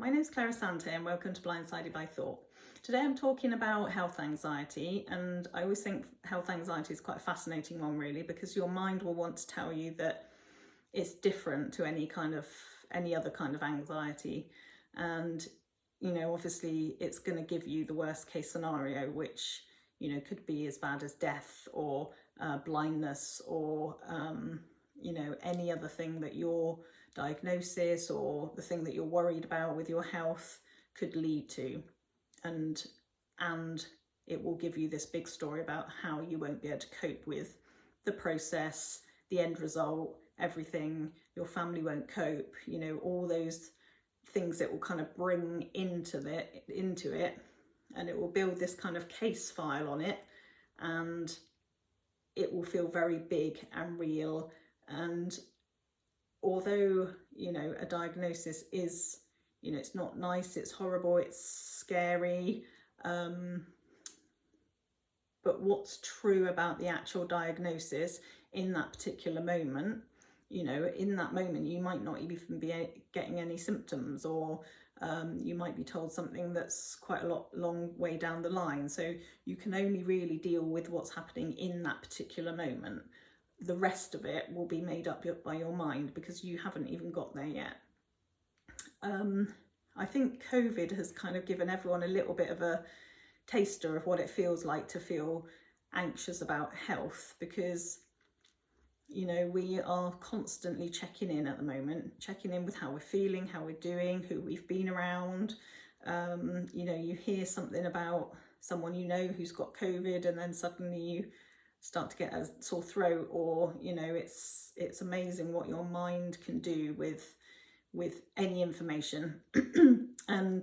my name is Clara Sante and welcome to Blindsided by Thought. Today I'm talking about health anxiety, and I always think health anxiety is quite a fascinating one really, because your mind will want to tell you that it's different to any other kind of anxiety, and obviously it's going to give you the worst case scenario, which could be as bad as death or blindness or any other thing that your diagnosis or the thing that you're worried about with your health could lead to, and it will give you this big story about how you won't be able to cope with the process, the end result, everything. Your family won't cope, all those things that will kind of bring into it, and it will build this kind of case file on it, and it will feel very big and real. And although a diagnosis is it's not nice, it's horrible, it's scary, but what's true about the actual diagnosis in that particular moment, in that moment you might not even be getting any symptoms, or you might be told something that's quite a long way down the line, so you can only really deal with what's happening in that particular moment. The rest of it will be made up by your mind because you haven't even got there yet. I think COVID has kind of given everyone a little bit of a taster of what it feels like to feel anxious about health, because we are constantly checking in at the moment, checking in with how we're feeling, how we're doing, who we've been around. You hear something about someone who's got COVID, and then suddenly you start to get a sore throat, or it's amazing what your mind can do with any information. And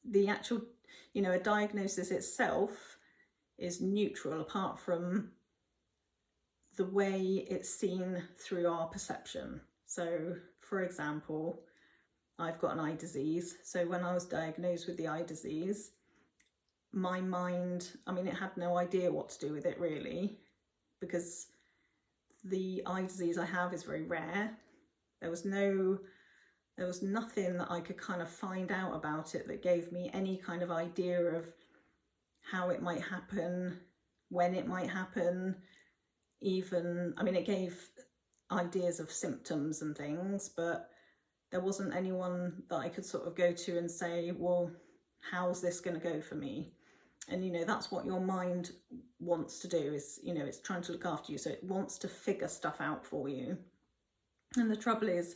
the actual a diagnosis itself is neutral apart from the way it's seen through our perception. So for example, I've got an eye disease, so when I was diagnosed with the eye disease, my mind, it had no idea what to do with it really, because the eye disease I have is very rare. There was nothing that I could kind of find out about it that gave me any kind of idea of how it might happen, when it might happen, even, it gave ideas of symptoms and things, but there wasn't anyone that I could sort of go to and say, well, how's this going to go for me? And that's what your mind wants to do, is it's trying to look after you, so it wants to figure stuff out for you. And the trouble is,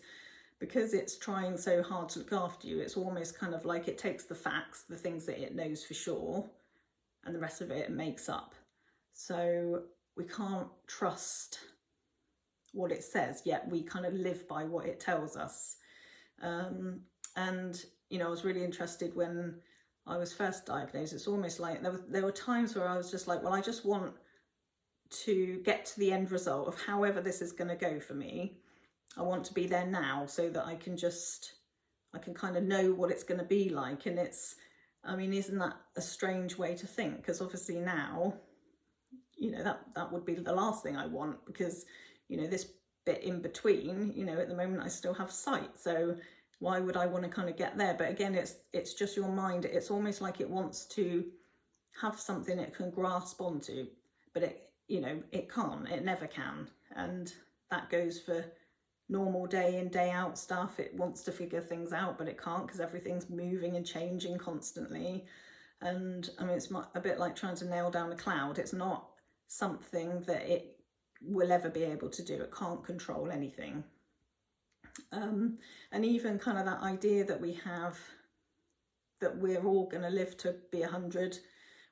because it's trying so hard to look after you, it's almost kind of like it takes the facts, the things that it knows for sure, and the rest of it makes up. So we can't trust what it says, yet we kind of live by what it tells us. And I was really interested when I was first diagnosed. It's almost like there were times where I was just like, well, I just want to get to the end result of however this is going to go for me. I want to be there now, so that I can kind of know what it's going to be like. And isn't that a strange way to think? Because obviously now, that would be the last thing I want, because this bit in between, at the moment I still have sight, so why would I want to kind of get there? But again, it's just your mind. It's almost like it wants to have something it can grasp onto, but it can't, it never can. And that goes for normal day in, day out stuff. It wants to figure things out, but it can't, because everything's moving and changing constantly. And it's a bit like trying to nail down a cloud. It's not something that it will ever be able to do. It can't control anything. And even kind of that idea that we have that we're all going to live to be 100,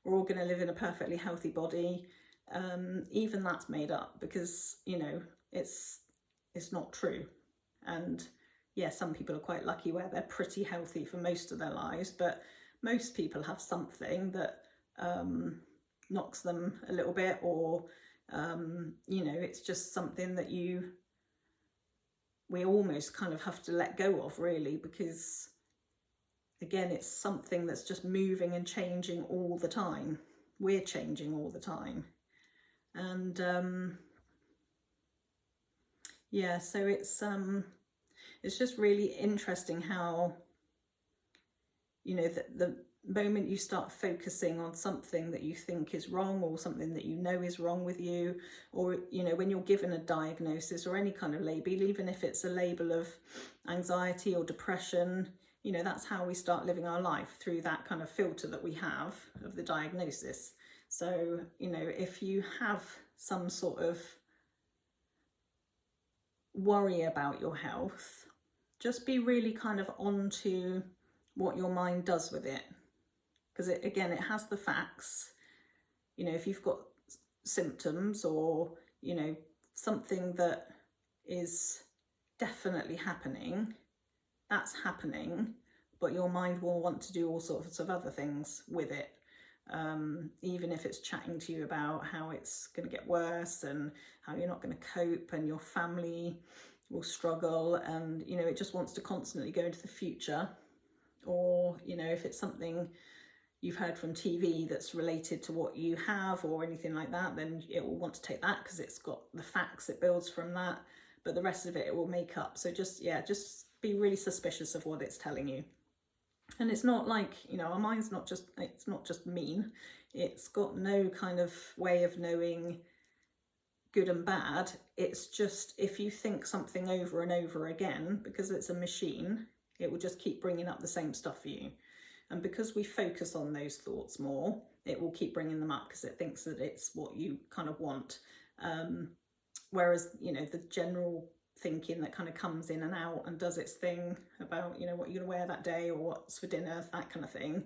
we're all going to live in a perfectly healthy body, even that's made up, because it's not true. And yeah, some people are quite lucky where they're pretty healthy for most of their lives, but most people have something that knocks them a little bit, or it's just something that we almost kind of have to let go of really, because again, it's something that's just moving and changing all the time. We're changing all the time. And yeah, so it's just really interesting how you know, the moment you start focusing on something that you think is wrong, or something that you know is wrong with you, or, you know, when you're given a diagnosis or any kind of label, even if it's a label of anxiety or depression, you know, that's how we start living our life, through that kind of filter that we have of the diagnosis. So, you know, if you have some sort of worry about your health, just be really kind of on to what your mind does with it. Because again, it has the facts. You know, if you've got symptoms, or, you know, something that is definitely happening, that's happening, but your mind will want to do all sorts of other things with it. Even if it's chatting to you about how it's going to get worse and how you're not going to cope and your family will struggle, and, you know, it just wants to constantly go into the future. Or, you know, if it's something you've heard from TV that's related to what you have or anything like that, then it will want to take that because it's got the facts, it builds from that, but the rest of it will make up. So just, yeah, just be really suspicious of what it's telling you. And it's not like, you know, our mind's not just, it's not just mean. It's got no kind of way of knowing good and bad. It's just, if you think something over and over again, because it's a machine, it will just keep bringing up the same stuff for you. And because we focus on those thoughts more, it will keep bringing them up because it thinks that it's what you kind of want. Whereas, you know, the general thinking that kind of comes in and out and does its thing about, you know, what you're going to wear that day or what's for dinner, that kind of thing,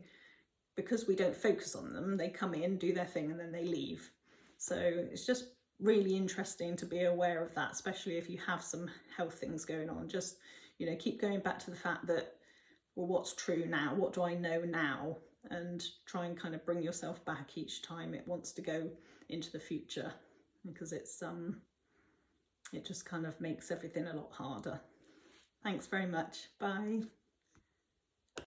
because we don't focus on them, they come in, do their thing, and then they leave. So it's just really interesting to be aware of that, especially if you have some health things going on. Just, you know, keep going back to the fact that, well, what's true now? What do I know now? And try and kind of bring yourself back each time it wants to go into the future, because it's it just kind of makes everything a lot harder. Thanks very much. Bye.